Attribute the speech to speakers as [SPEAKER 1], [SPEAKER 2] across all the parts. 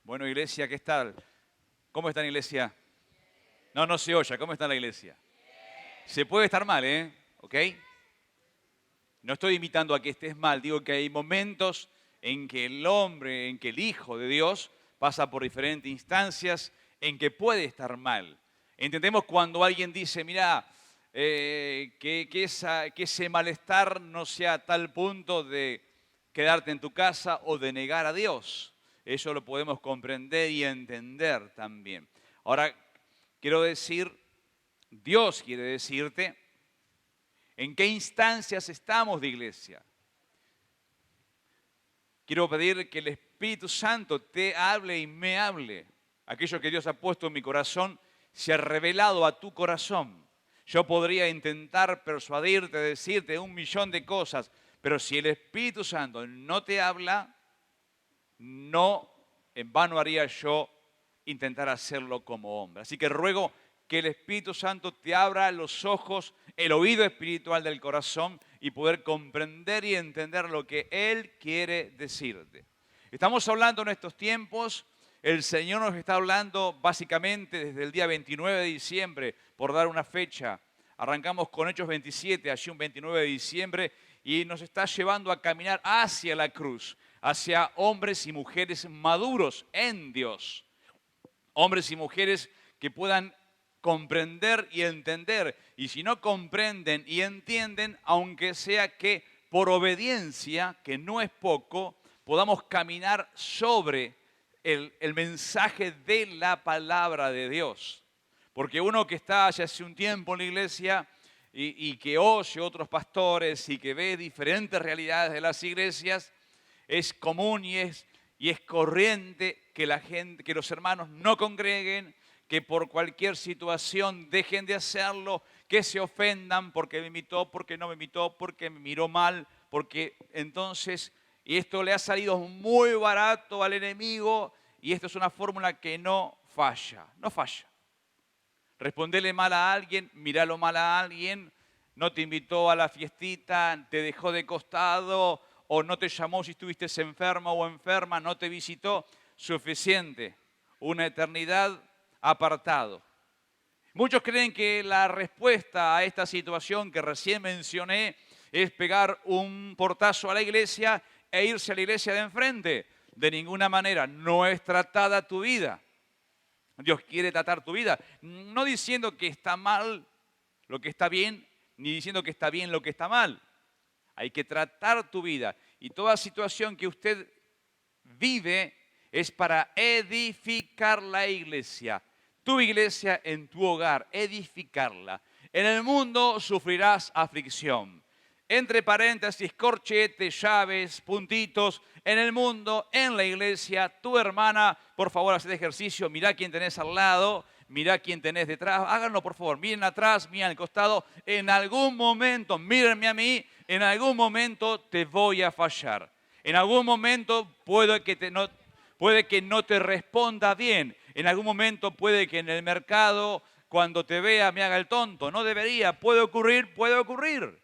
[SPEAKER 1] Bueno, iglesia, ¿qué tal? ¿Cómo está la iglesia? No, no se oye. ¿Cómo está la iglesia? Se puede estar mal, ¿eh? ¿Ok? No estoy invitando a que estés mal. Digo que hay momentos en que el hombre, en que el Hijo de Dios pasa por diferentes instancias en que puede estar mal. Entendemos cuando alguien dice, mira, que ese malestar no sea a tal punto de quedarte en tu casa o de negar a Dios. Eso lo podemos comprender y entender también. Ahora, quiero decir, Dios quiere decirte en qué instancias estamos de iglesia. Quiero pedir que el Espíritu Santo te hable y me hable. Aquello que Dios ha puesto en mi corazón se ha revelado a tu corazón. Yo podría intentar persuadirte, decirte 1.000.000 de cosas, pero si el Espíritu Santo no te habla, no en vano haría yo intentar hacerlo como hombre. Así que ruego que el Espíritu Santo te abra los ojos, el oído espiritual del corazón y poder comprender y entender lo que Él quiere decirte. Estamos hablando en estos tiempos, el Señor nos está hablando básicamente desde el día 29 de diciembre, por dar una fecha. Arrancamos con Hechos 27, allí un 29 de diciembre, y nos está llevando a caminar hacia la cruz, hacia hombres y mujeres maduros en Dios. Hombres y mujeres que puedan comprender y entender. Y si no comprenden y entienden, aunque sea que por obediencia, que no es poco, podamos caminar sobre el mensaje de la palabra de Dios. Porque uno que está ya hace un tiempo en la iglesia y que oye otros pastores y que ve diferentes realidades de las iglesias, es común y es corriente que la gente, que los hermanos no congreguen, que por cualquier situación dejen de hacerlo, que se ofendan porque me invitó, porque no me invitó, porque me miró mal, porque entonces, y esto le ha salido muy barato al enemigo, y esto es una fórmula que no falla, no falla. Responderle mal a alguien, mirarlo mal a alguien, no te invitó a la fiestita, te dejó de costado, o no te llamó si estuviste enfermo o enferma, no te visitó, suficiente, una eternidad apartado. Muchos creen que la respuesta a esta situación que recién mencioné es pegar un portazo a la iglesia e irse a la iglesia de enfrente. De ninguna manera, no es tratada tu vida. Dios quiere tratar tu vida, no diciendo que está mal lo que está bien, ni diciendo que está bien lo que está mal. Hay que tratar tu vida. Y toda situación que usted vive es para edificar la iglesia. Tu iglesia en tu hogar, edificarla. En el mundo sufrirás aflicción. Entre paréntesis, corchetes, llaves, puntitos. En el mundo, en la iglesia, tu hermana, por favor, haz ejercicio. Mirá quién tenés al lado. Mirá quién tenés detrás, háganlo por favor, miren atrás, miren al costado, en algún momento, mírenme a mí, en algún momento te voy a fallar. En algún momento puede que no te responda bien, en algún momento puede que en el mercado, cuando te vea, me haga el tonto, no debería, puede ocurrir, puede ocurrir.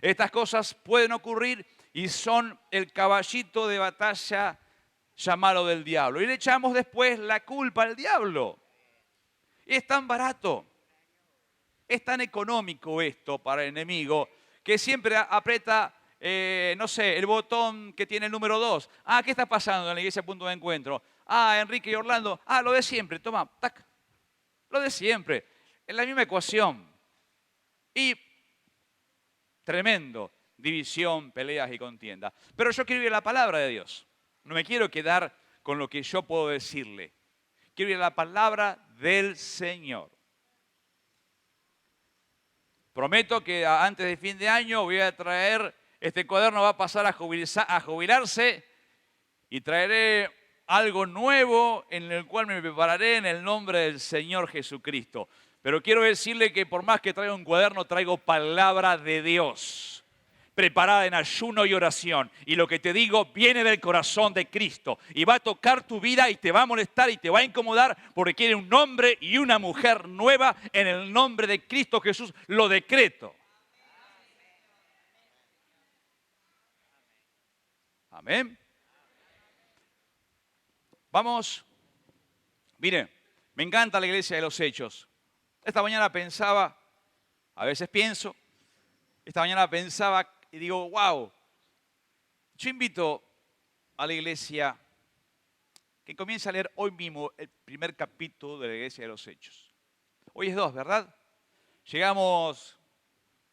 [SPEAKER 1] Estas cosas pueden ocurrir y son el caballito de batalla llamado del diablo. Y le echamos después la culpa al diablo. Es tan barato, es tan económico esto para el enemigo que siempre aprieta, no sé, el botón que tiene el número 2. Ah, ¿qué está pasando en la iglesia Punto de Encuentro? Ah, Enrique y Orlando. Ah, lo de siempre, toma, tac. Lo de siempre. Es la misma ecuación. Y tremendo, división, peleas y contienda. Pero yo quiero ir a la palabra de Dios. No me quiero quedar con lo que yo puedo decirle. Quiero ir a la palabra del Señor. Prometo que antes de fin de año voy a traer, este cuaderno va a pasar a jubilarse y traeré algo nuevo en el cual me prepararé en el nombre del Señor Jesucristo. Pero quiero decirle que por más que traiga un cuaderno, traigo palabra de Dios, preparada en ayuno y oración. Y lo que te digo viene del corazón de Cristo. Y va a tocar tu vida y te va a molestar y te va a incomodar porque quiere un hombre y una mujer nueva en el nombre de Cristo Jesús. Lo decreto. Amén. Vamos Mire, me encanta la iglesia de los Hechos. Esta mañana pensaba, a veces pienso, esta mañana pensaba y digo, wow, yo invito a la iglesia que comience a leer hoy mismo el primer capítulo de la iglesia de los Hechos. Hoy es 2, ¿verdad? Llegamos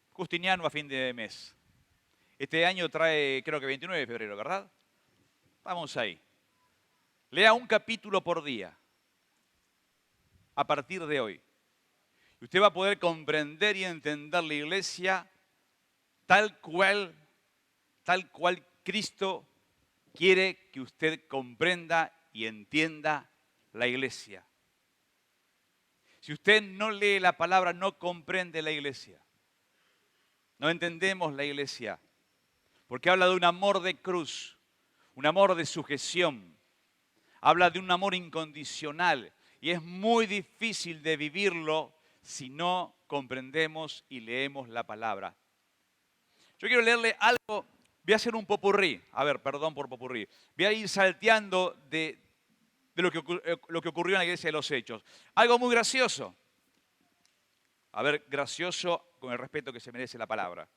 [SPEAKER 1] justiniano a fin de mes. Este año trae, creo que 29 de febrero, ¿verdad? Vamos ahí. Lea un capítulo por día a partir de hoy. Y usted va a poder comprender y entender la iglesia tal cual Cristo quiere que usted comprenda y entienda la iglesia. Si usted no lee la palabra, no comprende la iglesia. No entendemos la iglesia. Porque habla de un amor de cruz, un amor de sujeción. Habla de un amor incondicional. Y es muy difícil de vivirlo si no comprendemos y leemos la palabra. Yo quiero leerle algo, voy a hacer un popurrí. A ver, perdón por popurrí. Voy a ir salteando de lo que ocurrió en la iglesia de los Hechos. Algo muy gracioso. A ver, gracioso con el respeto que se merece la palabra.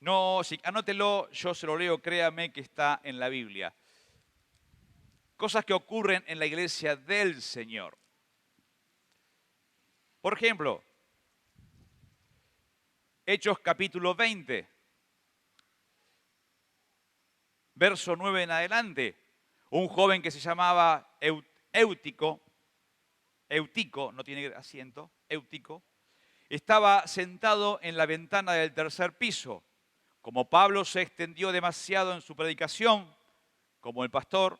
[SPEAKER 1] No, sí, anótelo, yo se lo leo, créame que está en la Biblia. Cosas que ocurren en la iglesia del Señor. Por ejemplo, Hechos capítulo 20, verso 9 en adelante. Un joven que se llamaba Eutico, no tiene asiento, Eutico, estaba sentado en la ventana del tercer piso. Como Pablo se extendió demasiado en su predicación, como el pastor,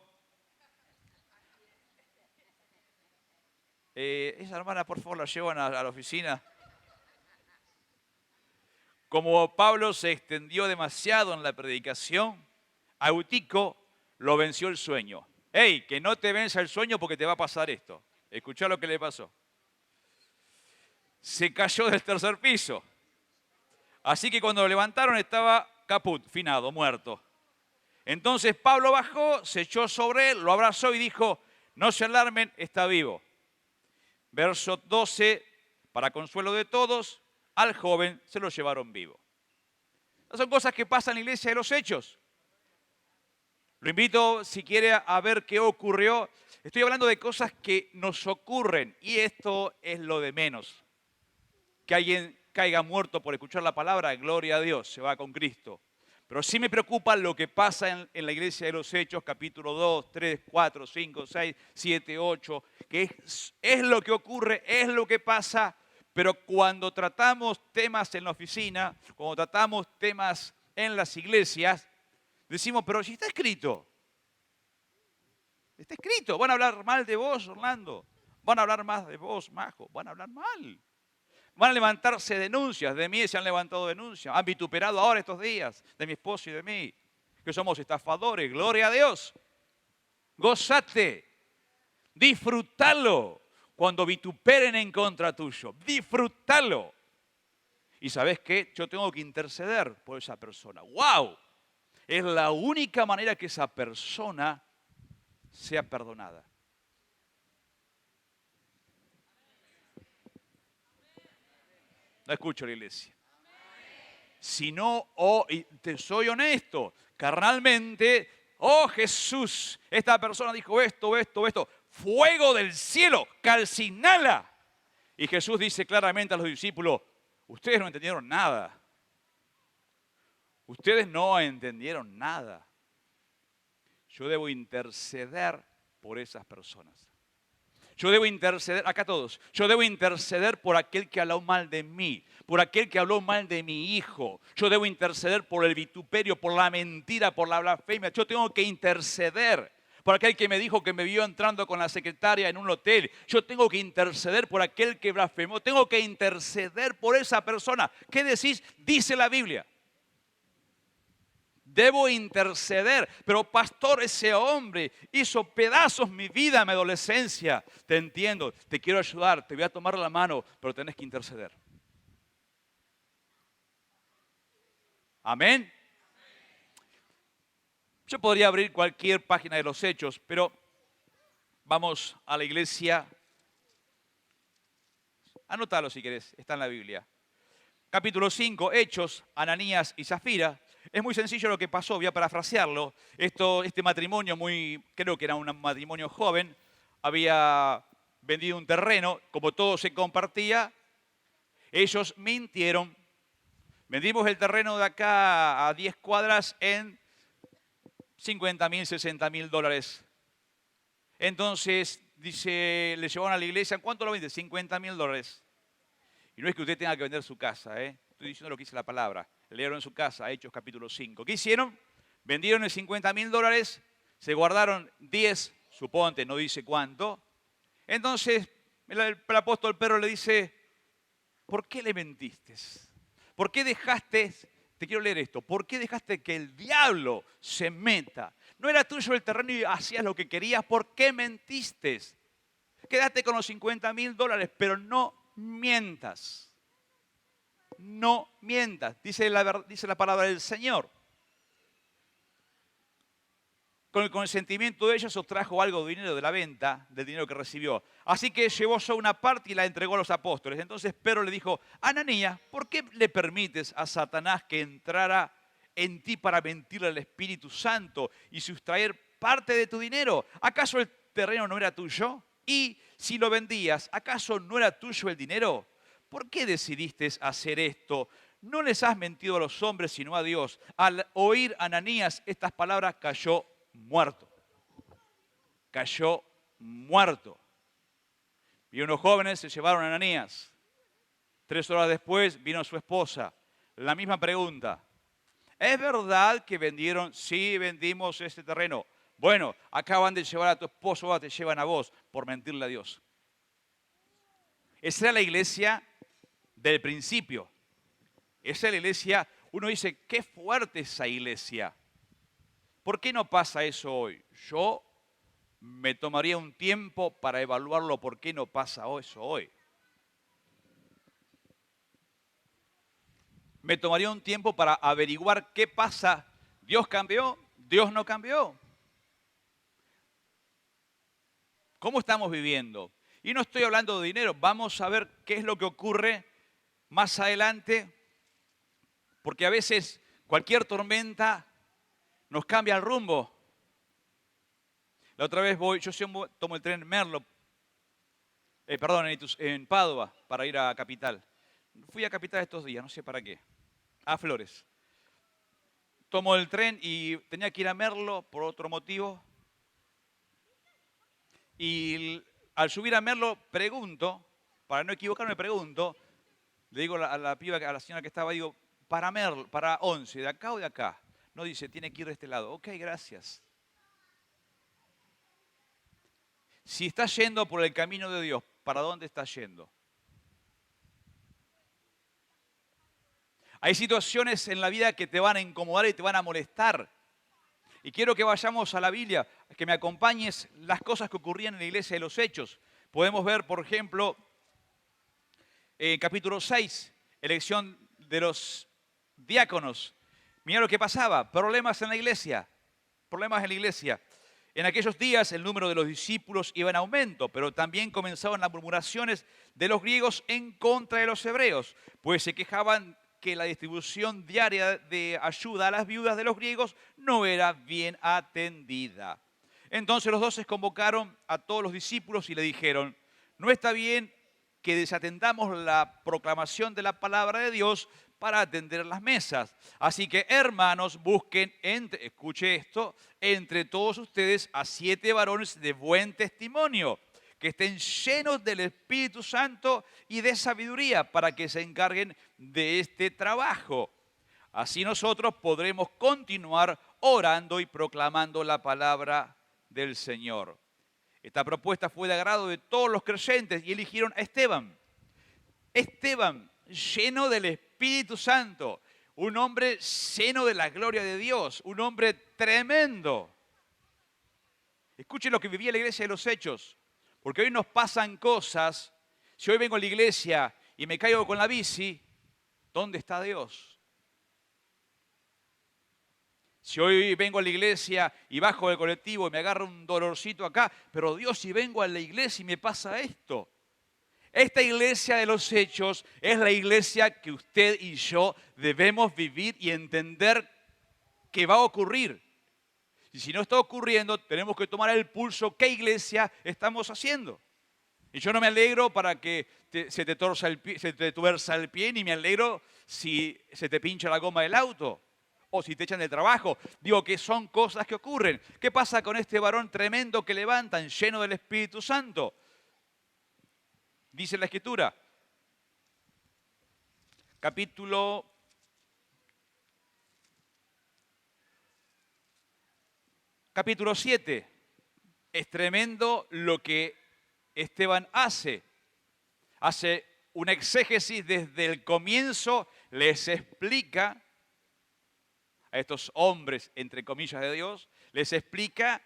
[SPEAKER 1] esa hermana, por favor, la llevan a la oficina. Como Pablo se extendió demasiado en la predicación, a Eutico lo venció el sueño. ¡Ey! Que no te venza el sueño porque te va a pasar esto. Escuchá lo que le pasó. Se cayó del tercer piso. Así que cuando lo levantaron estaba caput, finado, muerto. Entonces Pablo bajó, se echó sobre él, lo abrazó y dijo, no se alarmen, está vivo. Verso 12, para consuelo de todos, al joven se lo llevaron vivo. Estas son cosas que pasan en la iglesia de los Hechos. Lo invito, si quiere, a ver qué ocurrió. Estoy hablando de cosas que nos ocurren y esto es lo de menos. Que alguien caiga muerto por escuchar la palabra, gloria a Dios, se va con Cristo. Pero sí me preocupa lo que pasa en la iglesia de los Hechos, capítulo 2, 3, 4, 5, 6, 7, 8, que es lo que ocurre, es lo que pasa, pero cuando tratamos temas en la oficina, cuando tratamos temas en las iglesias, decimos, pero si está escrito, van a hablar mal de vos, Orlando, van a hablar más de vos, Majo, van a hablar mal. Van a levantarse denuncias, de mí se han levantado denuncias, han vituperado ahora estos días, de mi esposo y de mí, que somos estafadores, gloria a Dios. Gózate, disfrútalo cuando vituperen en contra tuyo, disfrútalo. Y ¿sabes qué? Yo tengo que interceder por esa persona. ¡Wow! Es la única manera que esa persona sea perdonada. No escucho la iglesia. Si no, y te soy honesto, carnalmente, oh Jesús, esta persona dijo esto, fuego del cielo, calcinala. Y Jesús dice claramente a los discípulos, ustedes no entendieron nada. Ustedes no entendieron nada. Yo debo interceder por esas personas. Yo debo interceder, acá todos, yo debo interceder por aquel que habló mal de mí, por aquel que habló mal de mi hijo. Yo debo interceder por el vituperio, por la mentira, por la blasfemia. Yo tengo que interceder por aquel que me dijo que me vio entrando con la secretaria en un hotel. Yo tengo que interceder por aquel que blasfemó. Tengo que interceder por esa persona. ¿Qué decís? Dice la Biblia. Debo interceder, pero pastor, ese hombre hizo pedazos mi vida, mi adolescencia. Te entiendo, te quiero ayudar, te voy a tomar la mano, pero tenés que interceder. Amén. Yo podría abrir cualquier página de los Hechos, pero Vamos a la iglesia. Anótalo si querés, está en la Biblia. Capítulo 5, Hechos, Ananías y Zafira. Es muy sencillo lo que pasó, voy a parafrasearlo. Este matrimonio, creo que era un matrimonio joven, había vendido un terreno, como todo se compartía, ellos mintieron. Vendimos el terreno de acá a 10 cuadras en 50.000, 60.000 dólares. Entonces, dice, le llevaron a la iglesia, ¿cuánto lo vende? 50.000 dólares. Y no es que usted tenga que vender su casa, ¿eh? Estoy diciendo lo que dice la palabra. Leyeron en su casa, Hechos capítulo 5. ¿Qué hicieron? Vendieron el 50.000 dólares, se guardaron 10, suponte, no dice cuánto. Entonces, el apóstol Pedro le dice, ¿por qué le mentiste? ¿Por qué dejaste, te quiero leer esto, ¿por qué dejaste que el diablo se meta? No era tuyo el terreno y hacías lo que querías, ¿por qué mentiste? Quédate con los 50.000 dólares, pero no mientas. No mientas, dice la palabra del Señor. Con el consentimiento de ellos sustrajo algo de dinero de la venta, del dinero que recibió. Así que llevó solo una parte y la entregó a los apóstoles. Entonces Pedro le dijo, Ananías, ¿por qué le permites a Satanás que entrara en ti para mentirle al Espíritu Santo y sustraer parte de tu dinero? ¿Acaso el terreno no era tuyo? Y si lo vendías, ¿acaso no era tuyo el dinero? ¿Por qué decidiste hacer esto? No les has mentido a los hombres, sino a Dios. Al oír Ananías estas palabras, cayó muerto. Cayó muerto. Y unos jóvenes se llevaron a Ananías. 3 horas después vino su esposa. La misma pregunta. ¿Es verdad que vendieron? Sí, vendimos este terreno. Bueno, acaban de llevar a tu esposo, ahora te llevan a vos por mentirle a Dios. Esa era la iglesia del principio. Esa es la iglesia, uno dice, qué fuerte esa iglesia. ¿Por qué no pasa eso hoy? Yo me tomaría un tiempo para evaluarlo, ¿por qué no pasa eso hoy? Me tomaría un tiempo para averiguar qué pasa. ¿Dios cambió? ¿Dios no cambió? ¿Cómo estamos viviendo? Y no estoy hablando de dinero, vamos a ver qué es lo que ocurre más adelante, porque a veces cualquier tormenta nos cambia el rumbo. La otra vez tomo el tren en Merlo, en Padua, para ir a Capital. Fui a Capital estos días, no sé para qué, a Flores. Tomo el tren y tenía que ir a Merlo por otro motivo. Y al subir a Merlo pregunto, para no equivocarme pregunto, le digo a la señora que estaba, digo, para Merlo, para 11, ¿de acá o de acá? No, dice, tiene que ir de este lado. Ok, gracias. Si estás yendo por el camino de Dios, ¿para dónde estás yendo? Hay situaciones en la vida que te van a incomodar y te van a molestar. Y quiero que vayamos a la Biblia, que me acompañes las cosas que ocurrían en la iglesia de los Hechos. Podemos ver, por ejemplo, en capítulo 6, elección de los diáconos. Mira lo que pasaba, problemas en la iglesia, problemas en la iglesia. En aquellos días el número de los discípulos iba en aumento, pero también comenzaban las murmuraciones de los griegos en contra de los hebreos, pues se quejaban que la distribución diaria de ayuda a las viudas de los griegos no era bien atendida. Entonces los 12 convocaron a todos los discípulos y le dijeron, no está bien que desatendamos la proclamación de la palabra de Dios para atender las mesas. Así que, hermanos, busquen, escuche esto, entre todos ustedes a 7 varones de buen testimonio, que estén llenos del Espíritu Santo y de sabiduría para que se encarguen de este trabajo. Así nosotros podremos continuar orando y proclamando la palabra del Señor. Esta propuesta fue de agrado de todos los creyentes y eligieron a Esteban. Esteban, lleno del Espíritu Santo, un hombre lleno de la gloria de Dios, un hombre tremendo. Escuchen lo que vivía la iglesia de los Hechos, porque hoy nos pasan cosas. Si hoy vengo a la iglesia y me caigo con la bici, ¿dónde está Dios? Si hoy vengo a la iglesia y bajo del colectivo y me agarra un dolorcito acá, pero Dios, si vengo a la iglesia y me pasa esto. Esta iglesia de los hechos es la iglesia que usted y yo debemos vivir y entender que va a ocurrir. Y si no está ocurriendo, tenemos que tomar el pulso. ¿Qué iglesia estamos haciendo? Y yo no me alegro para que se te tuerza el pie, ni me alegro si se te pincha la goma del auto o si te echan del trabajo. Digo que son cosas que ocurren. ¿Qué pasa con este varón tremendo que levantan, lleno del Espíritu Santo? Dice la Escritura, capítulo 7. Es tremendo lo que Esteban hace. Hace una exégesis desde el comienzo, les explica a estos hombres, entre comillas, de Dios, les explica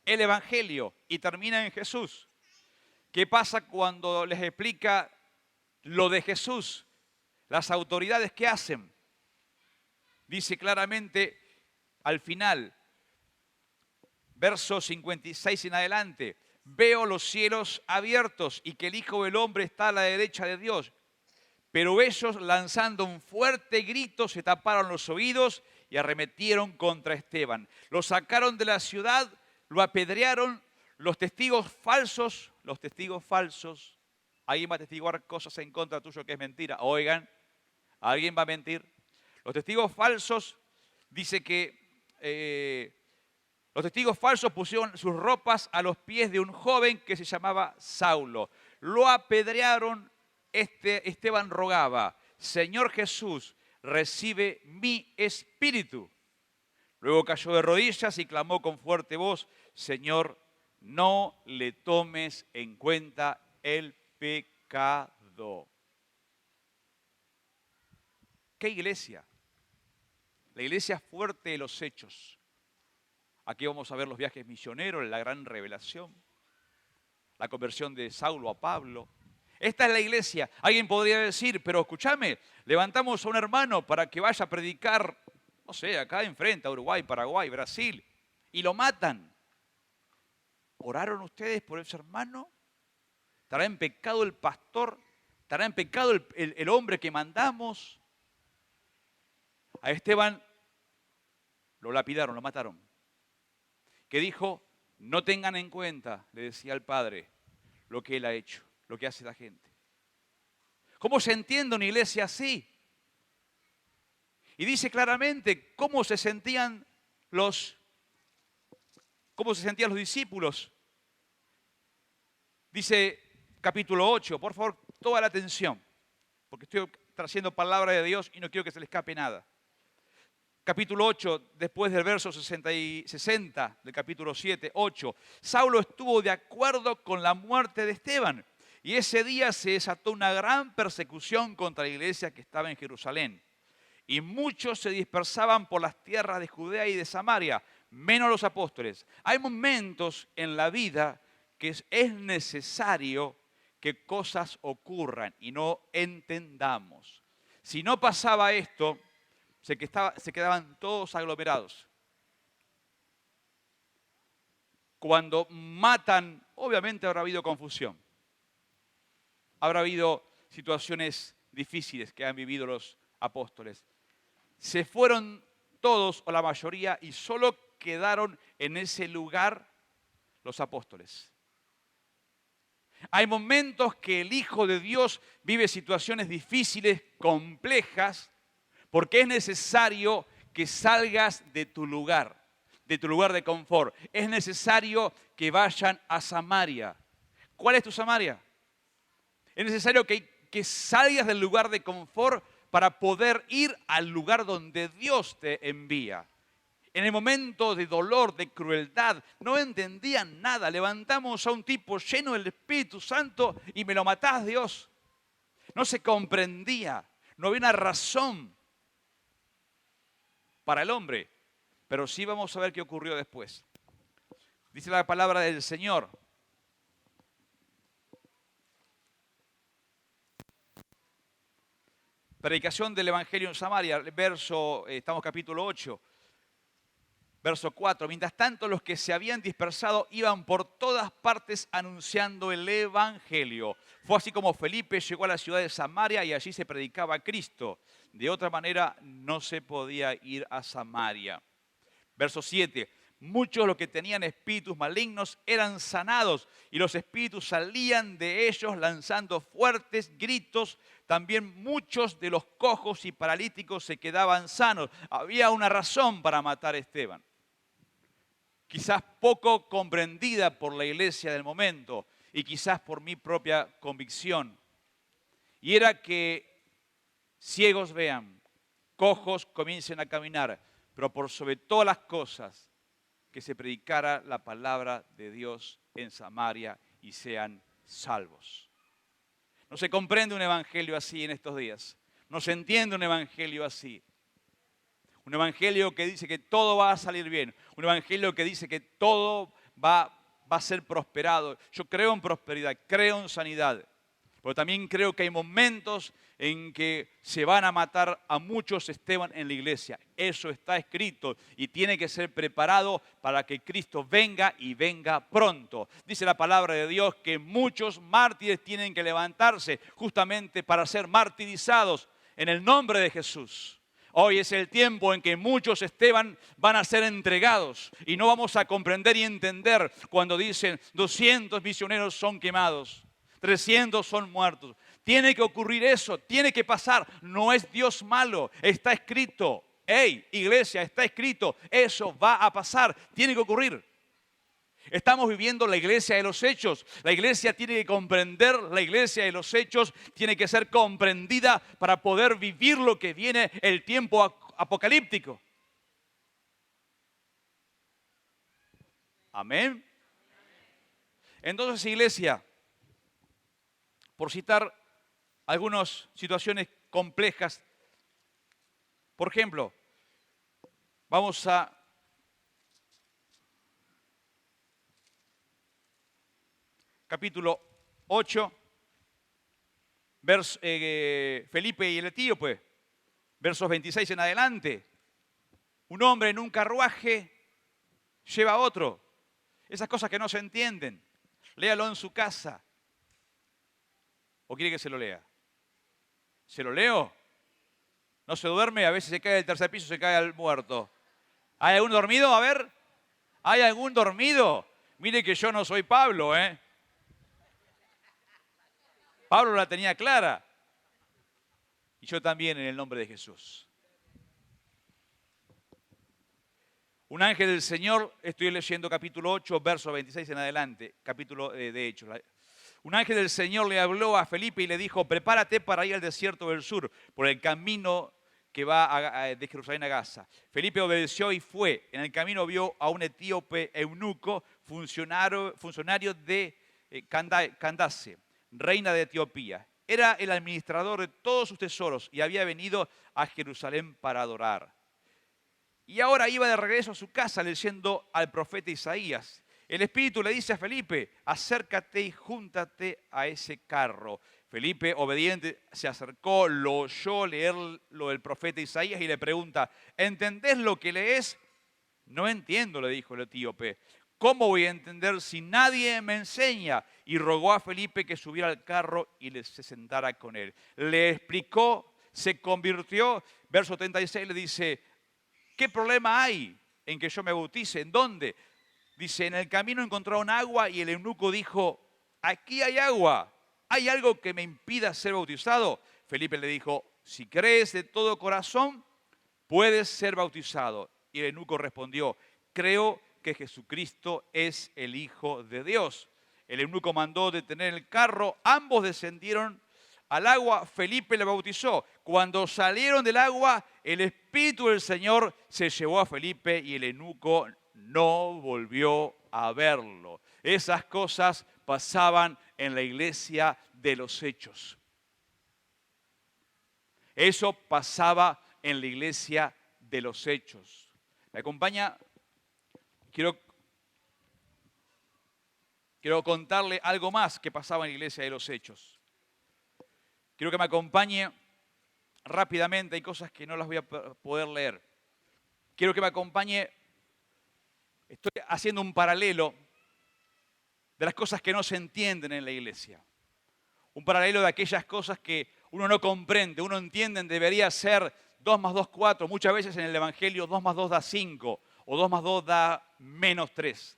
[SPEAKER 1] el Evangelio y termina en Jesús. ¿Qué pasa cuando les explica lo de Jesús? Las autoridades, ¿qué hacen? Dice claramente al final, verso 56 en adelante, veo los cielos abiertos y que el Hijo del Hombre está a la derecha de Dios. Pero ellos, lanzando un fuerte grito, se taparon los oídos y arremetieron contra Esteban. Lo sacaron de la ciudad, lo apedrearon. Los testigos falsos, ¿alguien va a testiguar cosas en contra tuyo que es mentira? Oigan, ¿alguien va a mentir? Los testigos falsos, dice que los testigos falsos pusieron sus ropas a los pies de un joven que se llamaba Saulo. Lo apedrearon. Esteban rogaba, Señor Jesús, recibe mi espíritu. Luego cayó de rodillas y clamó con fuerte voz, Señor, no le tomes en cuenta el pecado. ¿Qué iglesia? La iglesia fuerte de los hechos. Aquí vamos a ver los viajes misioneros, la gran revelación, la conversión de Saulo a Pablo. Esta es la iglesia. Alguien podría decir, pero escúchame, levantamos a un hermano para que vaya a predicar, no sé, acá enfrente, a Uruguay, Paraguay, Brasil, y lo matan. ¿Oraron ustedes por ese hermano? ¿Estará en pecado el pastor? ¿Estará en pecado el hombre que mandamos? A Esteban lo lapidaron, lo mataron. Que dijo, no tengan en cuenta, le decía al Padre, lo que él ha hecho, lo que hace la gente. ¿Cómo se entiende una iglesia así? Y dice claramente cómo se sentían los discípulos. Dice capítulo 8, por favor, toda la atención, porque estoy trayendo palabra de Dios y no quiero que se le escape nada. Capítulo 8, después del verso 60 del capítulo 7, 8, Saulo estuvo de acuerdo con la muerte de Esteban y ese día se desató una gran persecución contra la iglesia que estaba en Jerusalén. Y muchos se dispersaban por las tierras de Judea y de Samaria, menos los apóstoles. Hay momentos en la vida que es necesario que cosas ocurran y no entendamos. Si no pasaba esto, se quedaban todos aglomerados. Cuando matan, obviamente habrá habido confusión. Habrá habido situaciones difíciles que han vivido los apóstoles. Se fueron todos o la mayoría y solo quedaron en ese lugar los apóstoles. Hay momentos que el Hijo de Dios vive situaciones difíciles, complejas, porque es necesario que salgas de tu lugar de confort. Es necesario que vayan a Samaria. ¿Cuál es tu Samaria? Es necesario que salgas del lugar de confort para poder ir al lugar donde Dios te envía. En el momento de dolor, de crueldad, no entendían nada. Levantamos a un tipo lleno del Espíritu Santo y me lo matás, Dios. No se comprendía, no había una razón para el hombre, pero sí vamos a ver qué ocurrió después. Dice la palabra del Señor. Predicación del Evangelio en Samaria, estamos capítulo 8. Verso 4. Mientras tanto, los que se habían dispersado iban por todas partes anunciando el Evangelio. Fue así como Felipe llegó a la ciudad de Samaria y allí se predicaba a Cristo. De otra manera, no se podía ir a Samaria. Verso 7. Muchos de los que tenían espíritus malignos eran sanados y los espíritus salían de ellos lanzando fuertes gritos. También muchos de los cojos y paralíticos se quedaban sanos. Había una razón para matar a Esteban. Quizás poco comprendida por la iglesia del momento y quizás por mi propia convicción. Y era que ciegos vean, cojos comiencen a caminar, pero por sobre todas las cosas, que se predicara la palabra de Dios en Samaria y sean salvos. No se comprende un evangelio así en estos días. No se entiende un evangelio así. Un evangelio que dice que todo va a salir bien. Un evangelio que dice que todo va a ser prosperado. Yo creo en prosperidad, creo en sanidad. Pero también creo que hay momentos en que se van a matar a muchos Esteban en la iglesia. Eso está escrito y tiene que ser preparado para que Cristo venga y venga pronto. Dice la palabra de Dios que muchos mártires tienen que levantarse justamente para ser martirizados en el nombre de Jesús. Hoy es el tiempo en que muchos Esteban van a ser entregados y no vamos a comprender y entender cuando dicen 200 misioneros son quemados. 300 son muertos. Tiene que ocurrir eso, tiene que pasar. No es Dios malo, está escrito. Hey, iglesia, está escrito. Eso va a pasar, tiene que ocurrir. Estamos viviendo la iglesia de los hechos. La iglesia tiene que comprender, la iglesia de los hechos tiene que ser comprendida para poder vivir lo que viene el tiempo apocalíptico. Amén. Entonces, iglesia, por citar algunas situaciones complejas. Por ejemplo, vamos a capítulo 8, Felipe y el etíope, versos 26 en adelante. Un hombre en un carruaje lleva a otro. Esas cosas que no se entienden. Léalo en su casa. ¿O quiere que se lo lea? ¿Se lo leo? No se duerme, a veces se cae del tercer piso, se cae al muerto. ¿Hay algún dormido? A ver. ¿Hay algún dormido? Mire que yo no soy Pablo, ¿eh? Pablo la tenía clara. Y yo también en el nombre de Jesús. Un ángel del Señor, estoy leyendo capítulo 8, verso 26 en adelante, capítulo de Hechos. Un ángel del Señor le habló a Felipe y le dijo, prepárate para ir al desierto del sur, por el camino que va de Jerusalén a Gaza. Felipe obedeció y fue. En el camino vio a un etíope eunuco, funcionario de Candace, reina de Etiopía. Era el administrador de todos sus tesoros y había venido a Jerusalén para adorar. Y ahora iba de regreso a su casa leyendo al profeta Isaías. El Espíritu le dice a Felipe, acércate y júntate a ese carro. Felipe, obediente, se acercó, lo oyó leer lo del profeta Isaías y le pregunta, ¿entendés lo que lees? No entiendo, le dijo el etíope. ¿Cómo voy a entender si nadie me enseña? Y rogó a Felipe que subiera al carro y se sentara con él. Le explicó, se convirtió. Verso 36 le dice, ¿qué problema hay en que yo me bautice? ¿En dónde? Dice, en el camino encontraron agua y el eunuco dijo, aquí hay agua. ¿Hay algo que me impida ser bautizado? Felipe le dijo, si crees de todo corazón, puedes ser bautizado. Y el eunuco respondió, creo que Jesucristo es el Hijo de Dios. El eunuco mandó detener el carro, ambos descendieron al agua, Felipe le bautizó. Cuando salieron del agua, el Espíritu del Señor se llevó a Felipe y el eunuco no volvió a verlo. Esas cosas pasaban en la iglesia de los hechos. Eso pasaba en la iglesia de los hechos. ¿Me acompaña? Quiero contarle algo más que pasaba en la iglesia de los hechos. Quiero que me acompañe rápidamente, hay cosas que no las voy a poder leer. Quiero que me acompañe Estoy haciendo un paralelo de las cosas que no se entienden en la iglesia. Un paralelo de aquellas cosas que uno no comprende, uno entiende, debería ser 2 más 2, 4. Muchas veces en el Evangelio 2 más 2 da 5 o 2 más 2 da menos 3.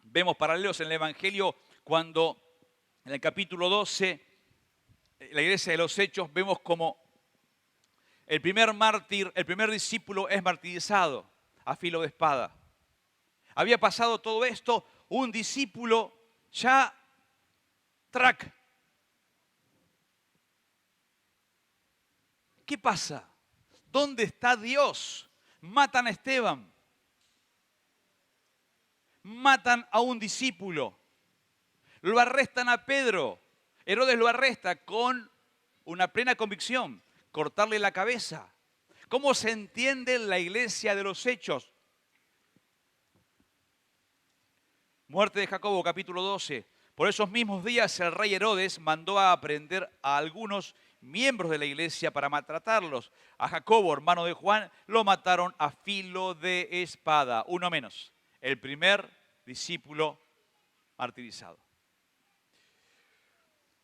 [SPEAKER 1] Vemos paralelos en el Evangelio cuando en el capítulo 12, la iglesia de los Hechos, vemos como el primer mártir, el primer discípulo es martirizado a filo de espada. Había pasado todo esto, un discípulo ya track. ¿Qué pasa? ¿Dónde está Dios? Matan a Esteban. Matan a un discípulo. Lo arrestan a Pedro. Herodes lo arresta con una plena convicción, cortarle la cabeza. ¿Cómo se entiende la iglesia de los Hechos? Muerte de Jacobo, capítulo 12. Por esos mismos días el rey Herodes mandó a aprehender a algunos miembros de la iglesia para maltratarlos. A Jacobo, hermano de Juan, lo mataron a filo de espada. Uno menos, el primer discípulo martirizado.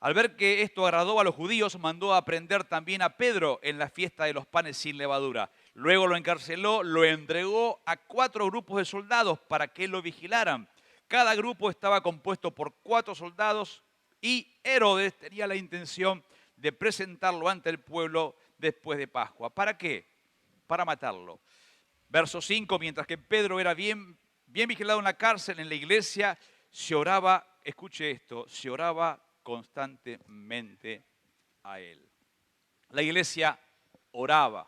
[SPEAKER 1] Al ver que esto agradó a los judíos, mandó a prender también a Pedro en la fiesta de los panes sin levadura. Luego lo encarceló, lo entregó a 4 grupos de soldados para que lo vigilaran. Cada grupo estaba compuesto por 4 soldados y Herodes tenía la intención de presentarlo ante el pueblo después de Pascua. ¿Para qué? Para matarlo. Verso 5, mientras que Pedro era bien vigilado en la cárcel, en la iglesia, se oraba, escuche esto, se oraba constantemente a él. La iglesia oraba.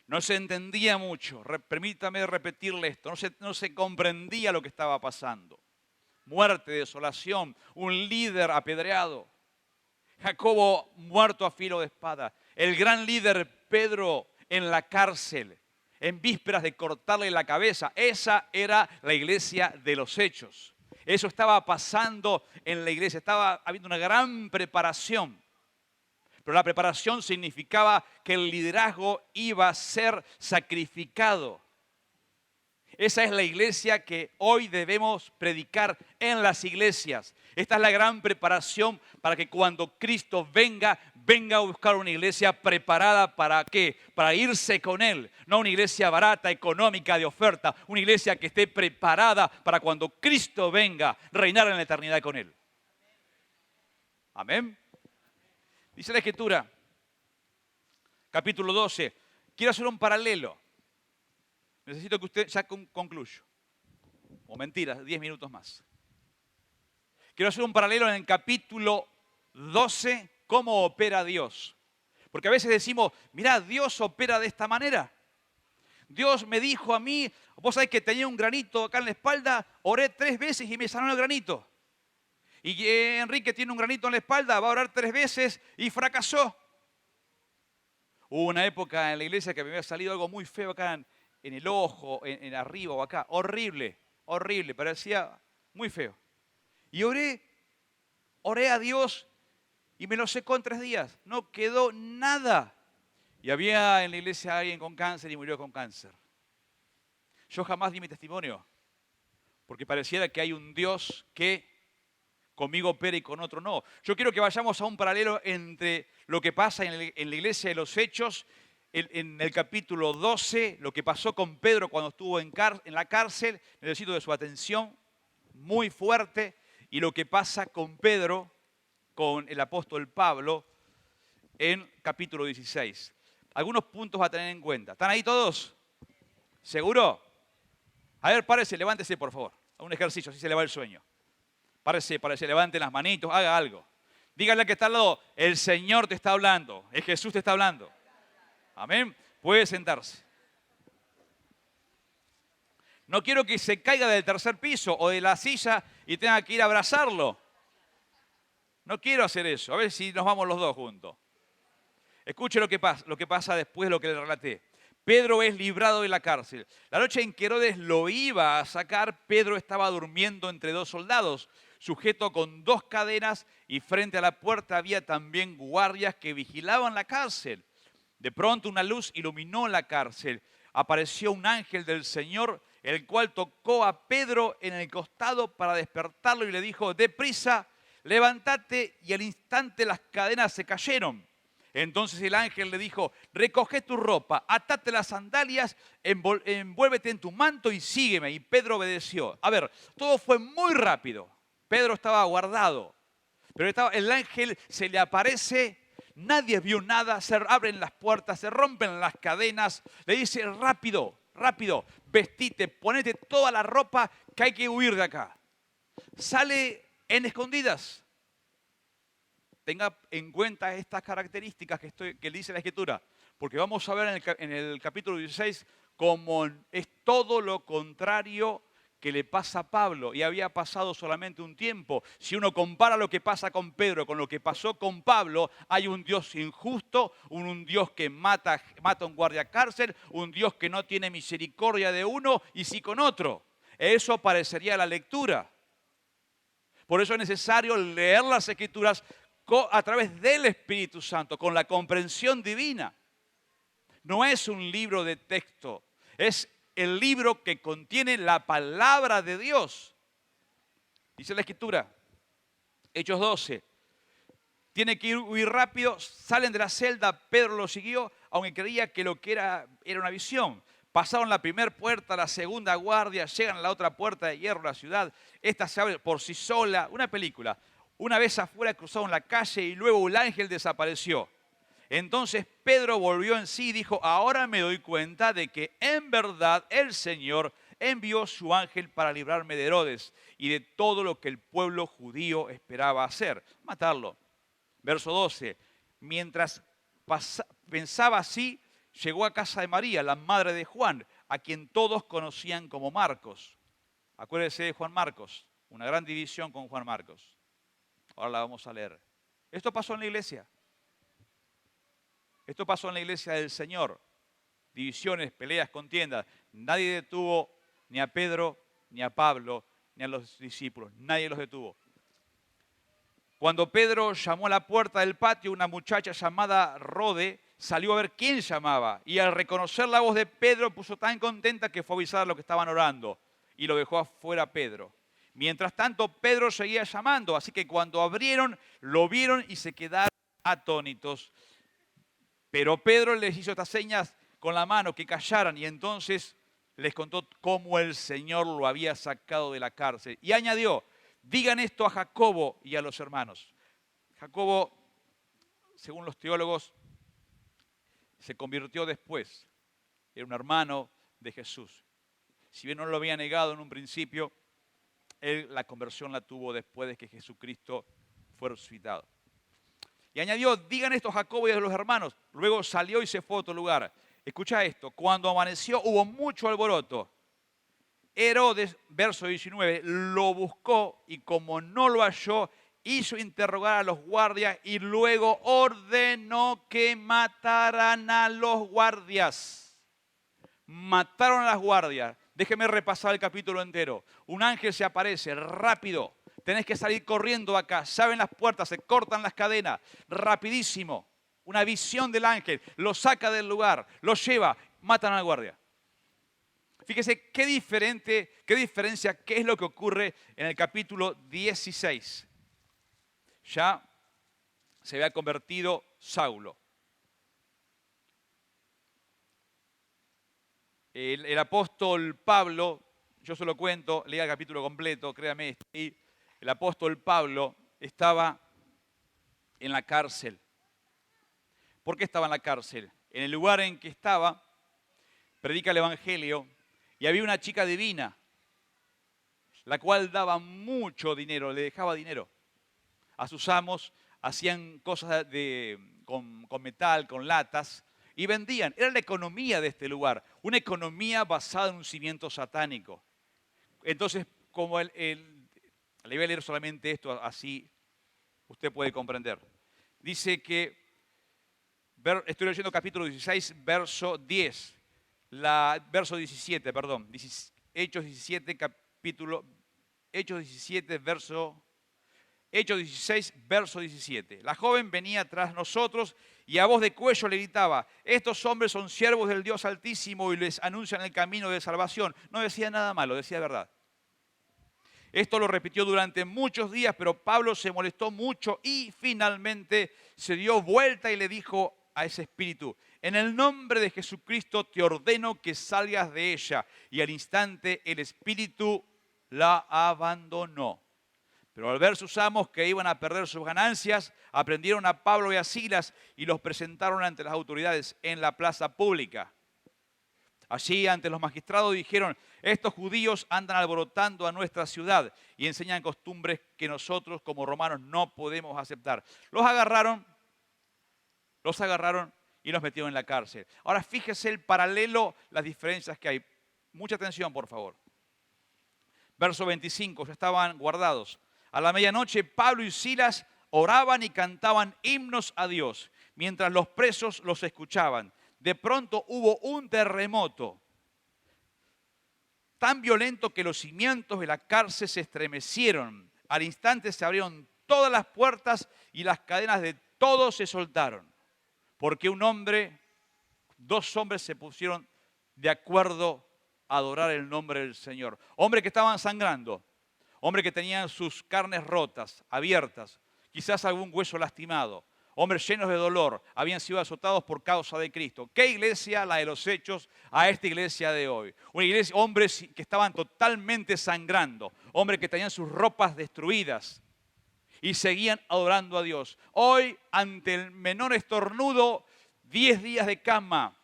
[SPEAKER 1] No se entendía mucho, permítame repetirle esto, no se comprendía lo que estaba pasando. Muerte, desolación, un líder apedreado. Jacobo muerto a filo de espada. El gran líder Pedro en la cárcel, en vísperas de cortarle la cabeza. Esa era la iglesia de los Hechos. Eso estaba pasando en la iglesia, estaba habiendo una gran preparación. Pero la preparación significaba que el liderazgo iba a ser sacrificado. Esa es la iglesia que hoy debemos predicar en las iglesias. Esta es la gran preparación para que cuando Cristo venga a buscar una iglesia preparada ¿para qué? Para irse con Él. No una iglesia barata, económica, de oferta. Una iglesia que esté preparada para cuando Cristo venga, reinar en la eternidad con Él. Amén. Dice la Escritura, capítulo 12. Quiero hacer un paralelo. Necesito que usted, ya concluyo. O mentiras, 10 minutos más. Quiero hacer un paralelo en el capítulo 12, cómo opera Dios. Porque a veces decimos, mirá, Dios opera de esta manera. Dios me dijo a mí, vos sabés que tenía un granito acá en la espalda, oré 3 veces y me sanó el granito. Y Enrique tiene un granito en la espalda, va a orar 3 veces y fracasó. Hubo una época en la iglesia que me había salido algo muy feo acá en el ojo, en arriba o acá. Horrible, horrible, parecía muy feo. Y oré a Dios y me lo secó en 3 días. No quedó nada. Y había en la iglesia alguien con cáncer y murió con cáncer. Yo jamás di mi testimonio, porque pareciera que hay un Dios que conmigo opera y con otro no. Yo quiero que vayamos a un paralelo entre lo que pasa en la iglesia de los Hechos, en el capítulo 12, lo que pasó con Pedro cuando estuvo en la cárcel, necesito de su atención muy fuerte, y lo que pasa con Pedro, con el apóstol Pablo, en capítulo 16. Algunos puntos a tener en cuenta. ¿Están ahí todos? ¿Seguro? A ver, párese, levántese, por favor. A un ejercicio, así se le va el sueño. Párese, levanten las manitos, haga algo. Dígale al que está al lado, el Señor te está hablando, es Jesús te está hablando. Amén. Puede sentarse. No quiero que se caiga del 3er piso o de la silla y tenga que ir a abrazarlo. No quiero hacer eso. A ver si nos vamos los dos juntos. Escuche lo que pasa después de lo que le relaté. Pedro es librado de la cárcel. La noche en que Herodes lo iba a sacar, Pedro estaba durmiendo entre 2 soldados, sujeto con 2 cadenas, y frente a la puerta había también guardias que vigilaban la cárcel. De pronto una luz iluminó la cárcel. Apareció un ángel del Señor, el cual tocó a Pedro en el costado para despertarlo y le dijo, deprisa, levántate, y al instante las cadenas se cayeron. Entonces el ángel le dijo, recoge tu ropa, atate las sandalias, envuélvete en tu manto y sígueme. Y Pedro obedeció. A ver, todo fue muy rápido. Pedro estaba guardado, pero el ángel se le aparece, nadie vio nada, se abren las puertas, se rompen las cadenas, le dice, rápido, rápido, vestite, ponete toda la ropa que hay que huir de acá. Sale en escondidas. Tenga en cuenta estas características que dice la Escritura, porque vamos a ver en el capítulo 16 cómo es todo lo contrario que le pasa a Pablo, y había pasado solamente un tiempo. Si uno compara lo que pasa con Pedro con lo que pasó con Pablo, hay un Dios injusto, un Dios que mata a un guardia cárcel, un Dios que no tiene misericordia de uno y sí con otro. Eso parecería la lectura. Por eso es necesario leer las Escrituras a través del Espíritu Santo, con la comprensión divina. No es un libro de texto, es el libro que contiene la palabra de Dios. Dice la Escritura, Hechos 12, tiene que huir rápido, salen de la celda, Pedro lo siguió, aunque creía que lo que era una visión. Pasaron la primera puerta, la segunda guardia, llegan a la otra puerta de hierro de la ciudad, esta se abre por sí sola, una película. Una vez afuera cruzaron la calle y luego el ángel desapareció. Entonces Pedro volvió en sí y dijo, ahora me doy cuenta de que en verdad el Señor envió su ángel para librarme de Herodes y de todo lo que el pueblo judío esperaba hacer, matarlo. Verso 12, mientras pensaba así, llegó a casa de María, la madre de Juan, a quien todos conocían como Marcos. Acuérdese de Juan Marcos, una gran división con Juan Marcos. Ahora la vamos a leer. Esto pasó en la iglesia. Esto pasó en la iglesia del Señor. Divisiones, peleas, contiendas. Nadie detuvo ni a Pedro, ni a Pablo, ni a los discípulos. Nadie los detuvo. Cuando Pedro llamó a la puerta del patio, una muchacha llamada Rode salió a ver quién llamaba. Y al reconocer la voz de Pedro, puso tan contenta que fue a avisar a los que estaban orando. Y lo dejó afuera a Pedro. Mientras tanto, Pedro seguía llamando. Así que cuando abrieron, lo vieron y se quedaron atónitos. Pero Pedro les hizo estas señas con la mano, que callaran, y entonces les contó cómo el Señor lo había sacado de la cárcel. Y añadió, digan esto a Jacobo y a los hermanos. Jacobo, según los teólogos, se convirtió después. Era un hermano de Jesús. Si bien no lo había negado en un principio, él la conversión la tuvo después de que Jesucristo fue resucitado. Y añadió, digan esto a Jacobo y a los hermanos. Luego salió y se fue a otro lugar. Escucha esto, cuando amaneció hubo mucho alboroto. Herodes, verso 19, lo buscó y como no lo halló, hizo interrogar a los guardias y luego ordenó que mataran a los guardias. Mataron a las guardias. Déjeme repasar el capítulo entero. Un ángel se aparece rápido. Tenés que salir corriendo acá. Se abren las puertas, se cortan las cadenas. Rapidísimo. Una visión del ángel. Lo saca del lugar, lo lleva, matan a la guardia. Fíjese qué diferencia, qué es lo que ocurre en el capítulo 16. Ya se había convertido Saulo. El apóstol Pablo, yo se lo cuento, lea el capítulo completo, créame, el apóstol Pablo estaba en la cárcel. ¿Por qué estaba en la cárcel? En el lugar en que estaba, predica el Evangelio, y había una chica divina, la cual daba mucho dinero, le dejaba dinero a sus amos, hacían cosas con metal, con latas, y vendían. Era la economía de este lugar, una economía basada en un cimiento satánico. Entonces, como le voy a leer solamente esto, así usted puede comprender. Dice que, estoy leyendo capítulo 16, verso 10, verso 17, perdón, Hechos 17, verso Hechos 16, verso 17. La joven venía tras nosotros y a voz de cuello le gritaba: estos hombres son siervos del Dios Altísimo y les anuncian el camino de salvación. No decía nada malo, decía verdad. Esto lo repitió durante muchos días, pero Pablo se molestó mucho y finalmente se dio vuelta y le dijo a ese espíritu: en el nombre de Jesucristo te ordeno que salgas de ella. Y al instante el espíritu la abandonó. Pero al ver sus amos que iban a perder sus ganancias, aprendieron a Pablo y a Silas y los presentaron ante las autoridades en la plaza pública. Allí, ante los magistrados, dijeron: estos judíos andan alborotando a nuestra ciudad y enseñan costumbres que nosotros como romanos no podemos aceptar. Los agarraron y los metieron en la cárcel. Ahora fíjese el paralelo, las diferencias que hay. Mucha atención, por favor. Verso 25, ya estaban guardados. A la medianoche Pablo y Silas oraban y cantaban himnos a Dios, mientras los presos los escuchaban. De pronto hubo un terremoto tan violento que los cimientos de la cárcel se estremecieron. Al instante se abrieron todas las puertas y las cadenas de todos se soltaron. Porque dos hombres se pusieron de acuerdo a adorar el nombre del Señor. Hombres que estaban sangrando, hombres que tenían sus carnes rotas, abiertas, quizás algún hueso lastimado. Hombres llenos de dolor, habían sido azotados por causa de Cristo. ¿Qué iglesia, la de los Hechos, a esta iglesia de hoy? Una iglesia, hombres que estaban totalmente sangrando, hombres que tenían sus ropas destruidas y seguían adorando a Dios. Hoy, ante el menor estornudo, 10 días de cama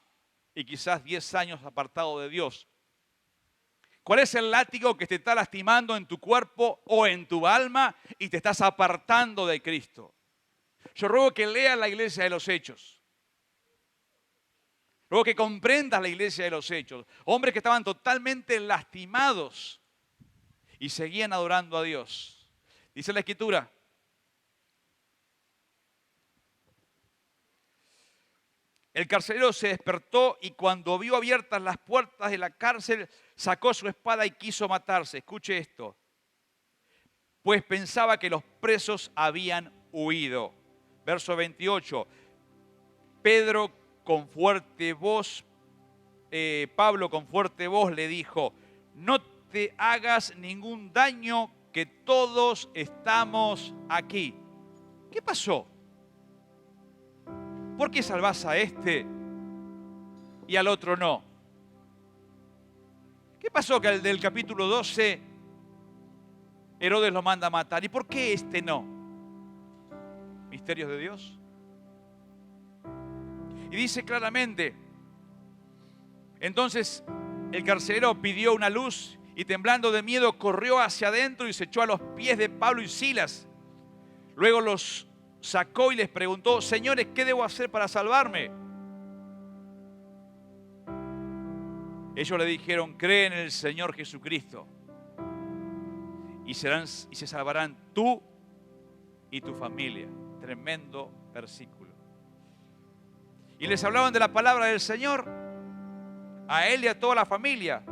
[SPEAKER 1] y quizás 10 años apartado de Dios. ¿Cuál es el látigo que te está lastimando en tu cuerpo o en tu alma y te estás apartando de Cristo? Yo ruego que leas la iglesia de los Hechos. Ruego que comprendas la iglesia de los Hechos. Hombres que estaban totalmente lastimados y seguían adorando a Dios. Dice la Escritura: el carcelero se despertó y cuando vio abiertas las puertas de la cárcel, sacó su espada y quiso matarse. Escuche esto. Pues pensaba que los presos habían huido. Verso 28. Pablo con fuerte voz le dijo: no te hagas ningún daño, que todos estamos aquí. ¿Qué pasó? ¿Por qué salvás a este y al otro no? ¿Qué pasó que al del capítulo 12 Herodes lo manda a matar? ¿Y por qué este no? Misterios de Dios. Y dice claramente: entonces el carcelero pidió una luz y temblando de miedo corrió hacia adentro y se echó a los pies de Pablo y Silas. Luego los sacó y les preguntó: señores, ¿qué debo hacer para salvarme? Ellos le dijeron: cree en el Señor Jesucristo y se salvarán tú y tu familia. Tremendo versículo. Y les hablaban de la palabra del Señor a él y a toda la familia.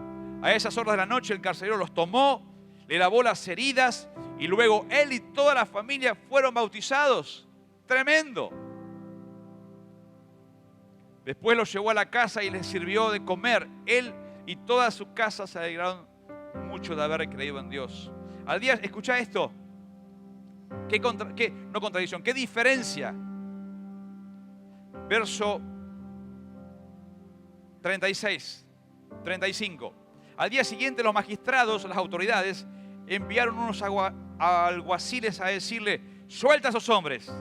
[SPEAKER 1] A esas horas de la noche el carcelero los tomó, le lavó las heridas y luego él y toda la familia fueron bautizados. Tremendo. Después los llevó a la casa y les sirvió de comer. Él y toda su casa se alegraron mucho de haber creído en Dios. Al día, escucha esto. No contradicción, qué diferencia. Verso 35. Al día siguiente los magistrados, las autoridades, enviaron unos alguaciles a decirle: suelta a esos hombres.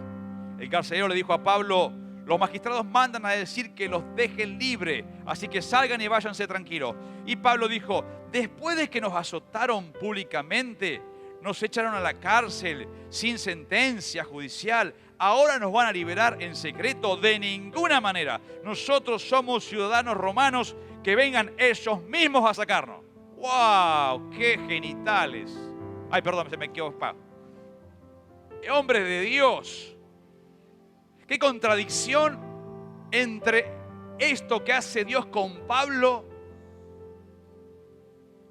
[SPEAKER 1] El carcelero le dijo a Pablo: los magistrados mandan a decir que los dejen libre, así que salgan y váyanse tranquilos. Y Pablo dijo: después de que nos azotaron públicamente, nos echaron a la cárcel sin sentencia judicial, ahora nos van a liberar en secreto. De ninguna manera. Nosotros somos ciudadanos romanos, que vengan ellos mismos a sacarnos. ¡Wow! ¡Qué genitales! Ay, perdón, se me quedó espacio. Hombres de Dios. ¡Qué contradicción entre esto que hace Dios con Pablo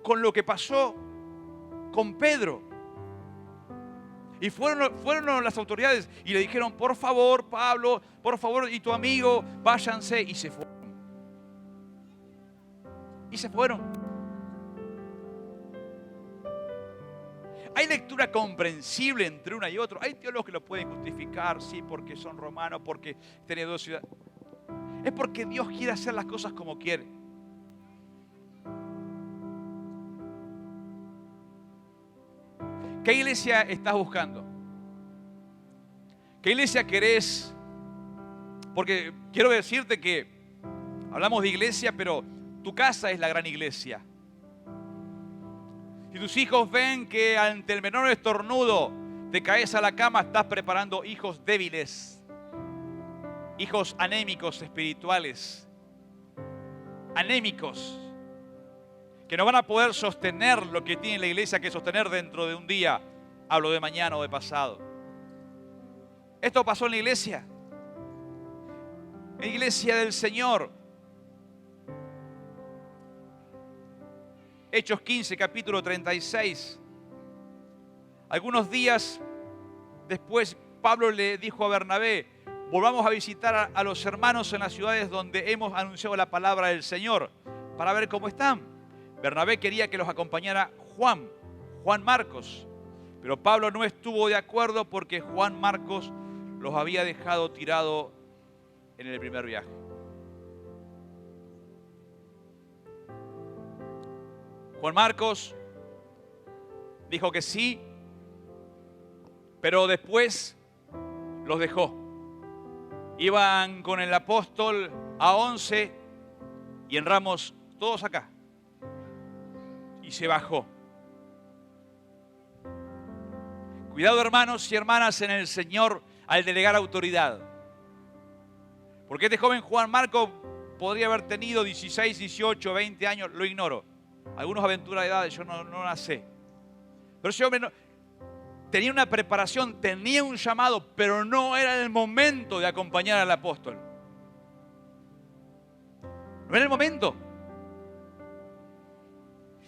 [SPEAKER 1] con lo que pasó con Pedro! Y fueron las autoridades y le dijeron, por favor, Pablo, por favor, y tu amigo, váyanse. Y se fueron. Y se fueron. Hay lectura comprensible entre una y otra. Hay teólogos que lo pueden justificar, sí, porque son romanos, porque tienen dos ciudades. Es porque Dios quiere hacer las cosas como quiere. ¿Qué iglesia estás buscando? ¿Qué iglesia querés? Porque quiero decirte que hablamos de iglesia, pero tu casa es la gran iglesia. Si tus hijos ven que ante el menor estornudo te caes a la cama, estás preparando hijos débiles, hijos anémicos espirituales, anémicos, que no van a poder sostener lo que tiene la iglesia que sostener dentro de un día. Hablo de mañana o de pasado. Esto pasó en la iglesia del Señor. Hechos 15, capítulo 36. Algunos días después, Pablo le dijo a Bernabé, volvamos a visitar a los hermanos en las ciudades donde hemos anunciado la palabra del Señor, para ver cómo están. Bernabé quería que los acompañara Juan Marcos, pero Pablo no estuvo de acuerdo porque Juan Marcos los había dejado tirado en el primer viaje. Juan Marcos dijo que sí, pero después los dejó. Iban con el apóstol a 11 y entramos todos acá. Y se bajó. Cuidado, hermanos y hermanas, en el Señor al delegar autoridad. Porque este joven Juan Marcos podría haber tenido 16, 18, 20 años, lo ignoro. Algunos aventuras de edades, yo no la sé. Pero ese hombre tenía una preparación, tenía un llamado, pero no era el momento de acompañar al apóstol. No era el momento.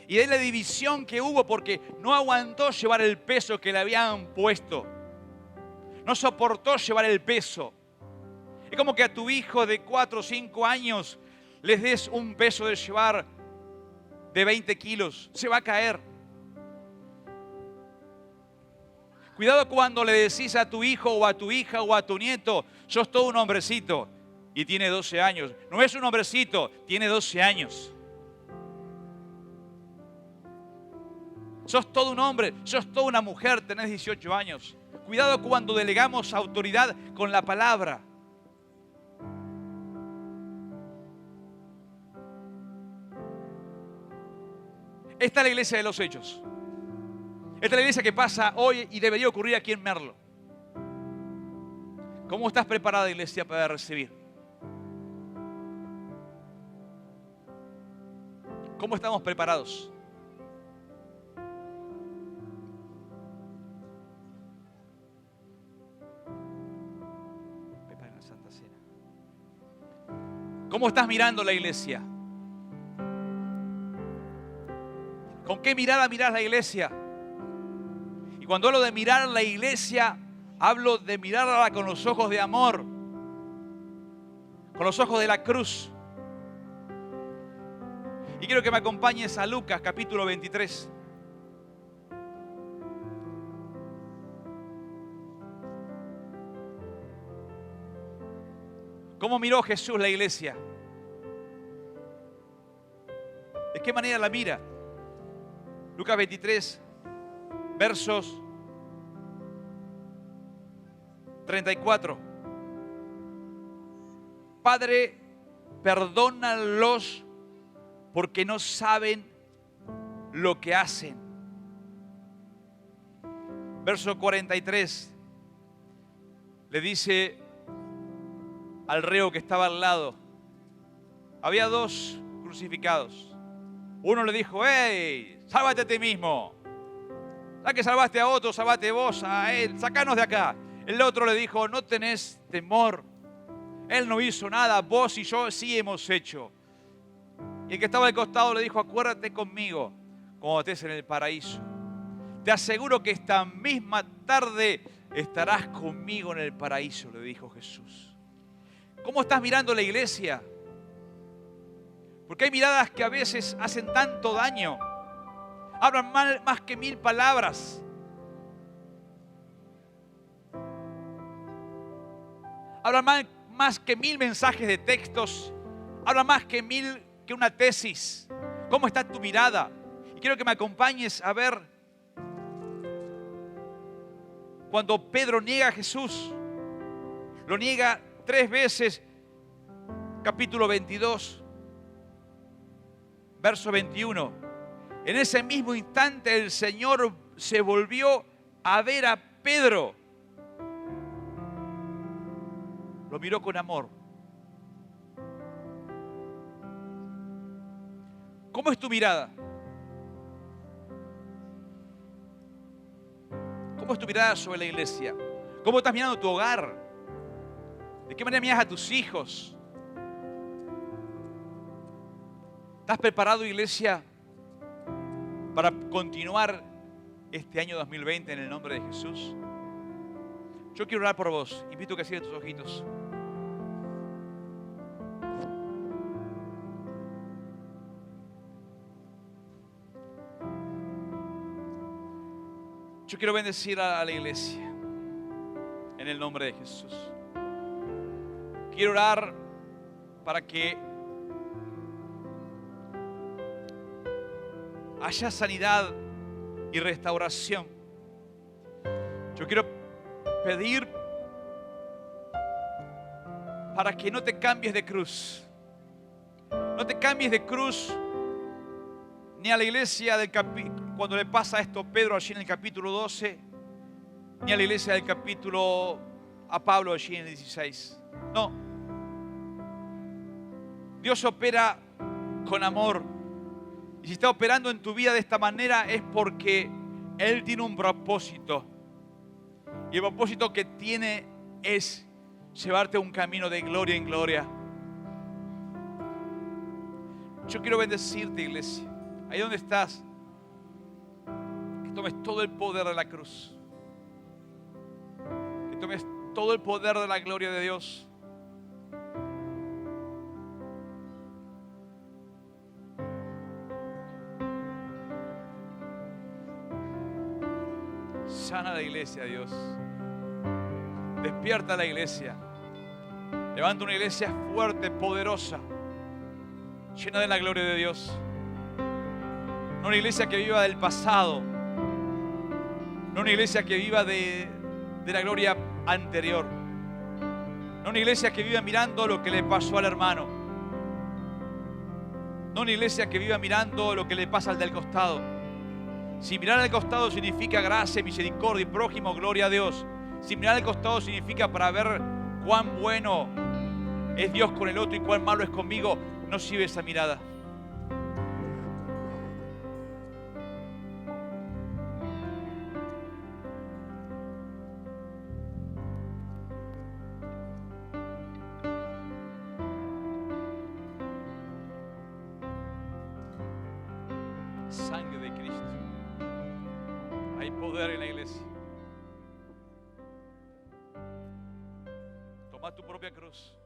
[SPEAKER 1] Y de la división que hubo porque no aguantó llevar el peso que le habían puesto. No soportó llevar el peso. Es como que a tu hijo de 4 o 5 años les des un peso de llevar de 20 kilos. Se va a caer. Cuidado cuando le decís a tu hijo o a tu hija o a tu nieto, sos todo un hombrecito y tiene 12 años. No es un hombrecito, tiene 12 años. Sos todo un hombre, sos toda una mujer, tenés 18 años. Cuidado cuando delegamos autoridad con la palabra. Esta es la iglesia de los hechos. Esta es la iglesia que pasa hoy y debería ocurrir aquí en Merlo. ¿Cómo estás preparada, iglesia, para recibir? ¿Cómo estamos preparados? Preparen la Santa Cena. ¿Cómo estás mirando la iglesia? ¿Con qué mirada mirás la iglesia? Y cuando hablo de mirar la iglesia, hablo de mirarla con los ojos de amor, con los ojos de la cruz. Y quiero que me acompañes a Lucas capítulo 23. ¿Cómo miró Jesús la iglesia? ¿De qué manera la mira? Lucas 23, versos 34. Padre, perdónalos porque no saben lo que hacen. Verso 43. Le dice al reo que estaba al lado. Había 2 crucificados. Uno le dijo, ¡hey! Sálvate a ti mismo. Ya que salvaste a otro, salvate vos, a él. Sácanos de acá. El otro le dijo, no tenés temor. Él no hizo nada, vos y yo sí hemos hecho. Y el que estaba al costado le dijo, acuérdate conmigo cuando estés en el paraíso. Te aseguro que esta misma tarde estarás conmigo en el paraíso, le dijo Jesús. ¿Cómo estás mirando la iglesia? Porque hay miradas que a veces hacen tanto daño. Hablan más que 1000 palabras. Hablan más que 1000 mensajes de textos. Hablan más que una tesis. ¿Cómo está tu mirada? Y quiero que me acompañes a ver cuando Pedro niega a Jesús. Lo niega 3 veces. Capítulo 22, verso 21. En ese mismo instante el Señor se volvió a ver a Pedro. Lo miró con amor. ¿Cómo es tu mirada? ¿Cómo es tu mirada sobre la iglesia? ¿Cómo estás mirando tu hogar? ¿De qué manera miras a tus hijos? ¿Estás preparado, iglesia, para continuar este año 2020 en el nombre de Jesús? Yo quiero orar por vos. Invito a que cierres tus ojitos. Yo quiero bendecir a la iglesia en el nombre de Jesús. Quiero orar para que haya sanidad y restauración. Yo quiero pedir para que no te cambies de cruz. No te cambies de cruz ni a la iglesia cuando le pasa esto a Pedro allí en el capítulo 12, ni a la iglesia del capítulo a Pablo allí en el 16. No. Dios opera con amor. Y si está operando en tu vida de esta manera es porque Él tiene un propósito. Y el propósito que tiene es llevarte a un camino de gloria en gloria. Yo quiero bendecirte, iglesia. Ahí donde estás, que tomes todo el poder de la cruz. Que tomes todo el poder de la gloria de Dios. Sana la iglesia, Dios. Despierta la iglesia. Levanta una iglesia fuerte, poderosa, llena de la gloria de Dios. No una iglesia que viva del pasado. No una iglesia que viva de la gloria anterior. No una iglesia que viva mirando lo que le pasó al hermano. No una iglesia que viva mirando lo que le pasa al del costado. Si mirar al costado significa gracia, misericordia y prójimo, gloria a Dios. Si mirar al costado significa para ver cuán bueno es Dios con el otro y cuán malo es conmigo, no sirve esa mirada. Sangre de Cristo. Hay poder en la iglesia. Toma tu propia cruz.